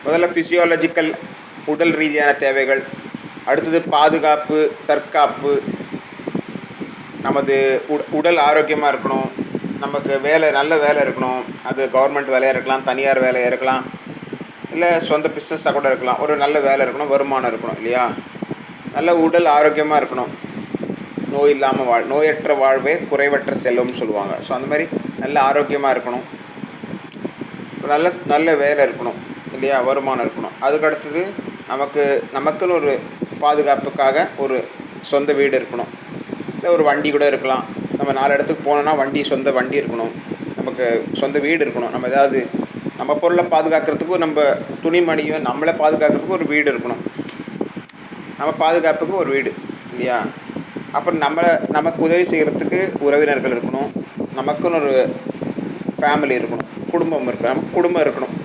முதல்ல ஃபிசியாலஜிக்கல் உடல் ரீதியான தேவைகள், அடுத்தது பாதுகாப்பு, தற்காப்பு, நமது உடல் ஆரோக்கியமாக இருக்கணும், நமக்கு நல்ல வேலை இருக்கணும். அது கவர்மெண்ட் வேலையாக இருக்கலாம், தனியார் வேலையாக இருக்கலாம், இல்லை சொந்த பிஸ்னஸாக கூட இருக்கலாம். ஒரு நல்ல வேலை இருக்கணும், வருமானம் இருக்கணும் இல்லையா? நல்ல உடல் ஆரோக்கியமாக இருக்கணும். நோய் இல்லாமல் நோயற்ற வாழ்வே குறைவற்ற செல்வம்னு சொல்லுவாங்க. ஸோ அந்த மாதிரி நல்ல ஆரோக்கியமாக இருக்கணும், நல்ல வேலை இருக்கணும் இல்லையா? வருமானம் இருக்கணும். அதுக்கடுத்தது நமக்குன்னு ஒரு பாதுகாப்புக்காக ஒரு சொந்த வீடு இருக்கணும், இல்லை ஒரு வண்டி கூட இருக்கலாம். நம்ம 4 இடத்துக்கு போனோன்னா சொந்த வண்டி இருக்கணும், நமக்கு சொந்த வீடு இருக்கணும். நம்ம பொருளை பாதுகாக்கிறதுக்கும், நம்ம துணிமணியும் நம்மளை பாதுகாக்கிறதுக்கும் ஒரு வீடு இருக்கணும். நம்ம பாதுகாப்புக்கு ஒரு வீடு இல்லையா? அப்புறம் நமக்கு உதவி செய்கிறதுக்கு உறவினர்கள் இருக்கணும், நமக்குன்னு ஒரு ஃபேமிலி இருக்கணும், குடும்பம் இருக்கணும், நமக்கு குடும்பம் இருக்கணும்.